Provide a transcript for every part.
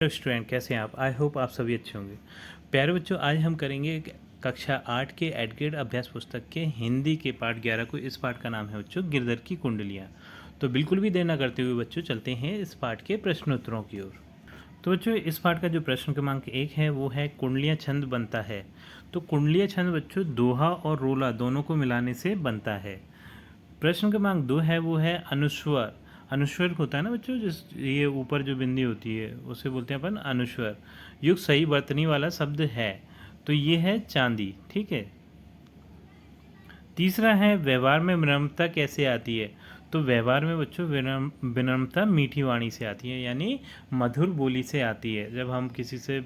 Hello student, कैसे हैं आप? आई होप आप सभी अच्छे होंगे। प्यारे बच्चों, आज हम करेंगे कक्षा 8 के एडग्रेड अभ्यास पुस्तक के हिंदी के पाठ 11 को। इस पाठ का नाम है बच्चों गिरधर की कुंडलियाँ। तो बिल्कुल भी देर ना करते हुए बच्चों चलते हैं इस पाठ के प्रश्नोत्तरों की ओर। तो बच्चों, इस पाठ का जो प्रश्न क्रमांक 1 है वो है कुंडलियाँ छंद बनता है। तो कुंडलियाँ छंद बच्चों दोहा और रोला दोनों को मिलाने से बनता है। प्रश्न क्रमांक 2 है वो है अनुस्वर। अनुस्वर होता है ना बच्चों, जिस ये ऊपर जो बिंदी होती है उसे बोलते हैं अपन अनुस्वर। युक्त सही वर्तनी वाला शब्द है, तो ये है चांदी। ठीक है। तीसरा है व्यवहार में विनम्रता कैसे आती है। तो व्यवहार में बच्चों विनम्रता मीठी वाणी से आती है, यानी मधुर बोली से आती है। जब हम किसी से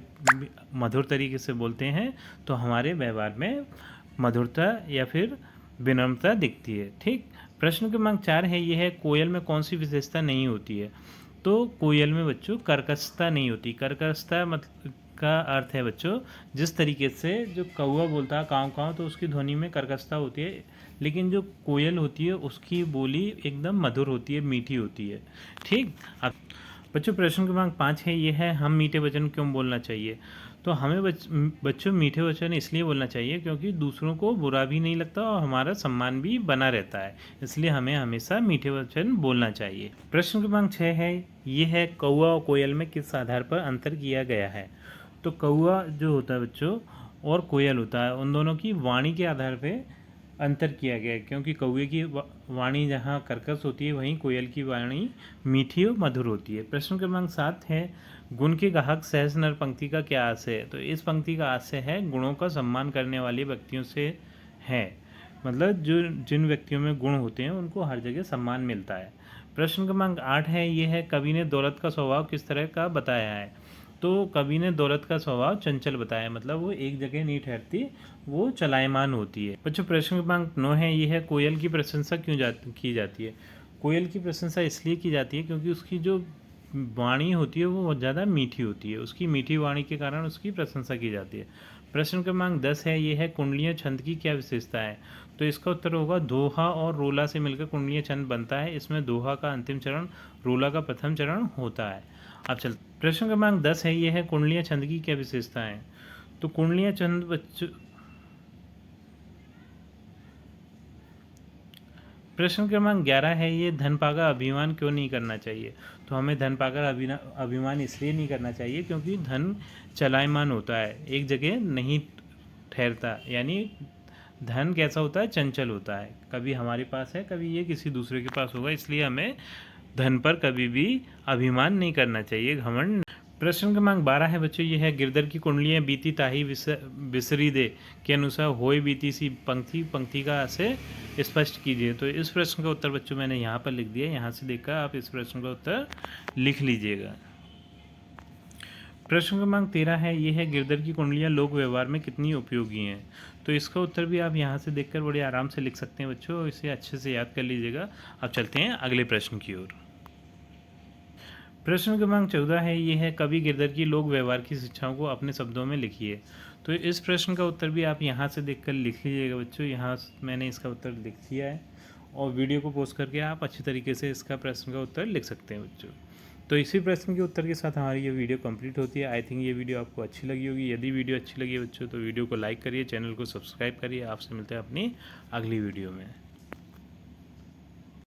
मधुर तरीके से बोलते हैं तो हमारे व्यवहार में मधुरता या फिर विनम्रता दिखती है। ठीक। प्रश्न क्रमांक 4 है, यह है कोयल में कौन सी विशेषता नहीं होती है। तो कोयल में बच्चों कर्कशता नहीं होती। कर्कशता मतलब का अर्थ है बच्चों, जिस तरीके से जो कौवा बोलता है काँव काँव, तो उसकी ध्वनि में कर्कशता होती है, लेकिन जो कोयल होती है उसकी बोली एकदम मधुर होती है, मीठी होती है। ठीक। अब बच्चों, प्रश्न क्रमांक 5 है, ये है हम मीठे वचन क्यों बोलना चाहिए। तो हमें बच्चों मीठे वचन इसलिए बोलना चाहिए क्योंकि दूसरों को बुरा भी नहीं लगता और हमारा सम्मान भी बना रहता है, इसलिए हमें हमेशा मीठे वचन बोलना चाहिए। प्रश्न क्रमांक 6 है, ये है कौवा और कोयल में किस आधार पर अंतर किया गया है। तो कौवा जो होता है बच्चों और कोयल होता है, उन दोनों की वाणी के आधार पर अंतर किया गया है, क्योंकि कौवे की वाणी जहाँ कर्कश होती है वहीं कोयल की वाणी मीठी और मधुर होती है। प्रश्न क्रमांक 7 है, गुण के गाहक सहस नर पंक्ति का क्या आशय है। तो इस पंक्ति का आशय है गुणों का सम्मान करने वाले व्यक्तियों से है, मतलब जो जिन व्यक्तियों में गुण होते हैं उनको हर जगह सम्मान मिलता है। प्रश्न क्रमांक 8 है, ये है कवि ने दौलत का स्वभाव किस तरह का बताया है। तो कवि ने दौलत का स्वभाव चंचल बताया, मतलब वो एक जगह नहीं ठहरती, वो चलायमान होती है। बच्चों, प्रश्न क्रमांक 9 है, ये है कोयल की प्रशंसा क्यों की जाती है। कोयल की प्रशंसा इसलिए की जाती है क्योंकि उसकी जो वाणी होती है वो बहुत ज़्यादा मीठी होती है, उसकी मीठी वाणी के कारण उसकी प्रशंसा की जाती है। प्रश्न क्रमांक 10 है, ये है कुंडलियाँ छंद की क्या विशेषता है। तो इसका उत्तर होगा दोहा और रोला से मिलकर कुंडलियाँ छंद बनता है। इसमें दोहा का अंतिम चरण, रोला का प्रथम चरण होता है। अब चल प्रश्न क्रमांक 10 है, ये है कुंडलियाँ छंद की क्या विशेषता है। तो कुंडलियाँ छंद बच्चों, प्रश्न क्रमांक 11 है, ये धन पाकर अभिमान क्यों नहीं करना चाहिए। तो हमें धन पाकर अभिमान इसलिए नहीं करना चाहिए क्योंकि धन चलायमान होता है, एक जगह नहीं ठहरता। यानी धन कैसा होता है, चंचल होता है, कभी हमारे पास है कभी ये किसी दूसरे के पास होगा, इसलिए हमें धन पर कभी भी अभिमान नहीं करना चाहिए, घमंड। प्रश्न क्रमांक 12 है बच्चों, ये है गिरधर की कुंडलियाँ बीती ताही बिसरी दे के अनुसार होए बीती सी पंक्ति पंक्ति का से स्पष्ट कीजिए। तो इस प्रश्न का उत्तर बच्चों मैंने यहाँ पर लिख दिया, यहाँ से देखकर आप इस प्रश्न का उत्तर लिख लीजिएगा। प्रश्न क्रमांक 13 है, ये है गिरधर की कुंडलियाँ लोक व्यवहार में कितनी उपयोगी हैं। तो इसका उत्तर भी आप यहाँ से देखकर बड़े आराम से लिख सकते हैं बच्चों, इसे अच्छे से याद कर लीजिएगा। अब चलते हैं अगले प्रश्न की ओर। प्रश्न क्रमांक 14 है, ये है कवि गिरधर की लोक व्यवहार की शिक्षाओं को अपने शब्दों में लिखिए। तो इस प्रश्न का उत्तर भी आप यहाँ से देखकर लिख लीजिएगा बच्चों, यहाँ मैंने इसका उत्तर लिख दिया है और वीडियो को पोस्ट करके आप अच्छी तरीके से इसका प्रश्न का उत्तर लिख सकते हैं बच्चों। तो इसी प्रश्न के उत्तर के साथ हमारी ये वीडियो कंप्लीट होती है। आई थिंक ये वीडियो आपको अच्छी लगी होगी। यदि वीडियो अच्छी लगी है बच्चों तो वीडियो को लाइक करिए, चैनल को सब्सक्राइब करिए। आपसे मिलते हैं अपनी अगली वीडियो में।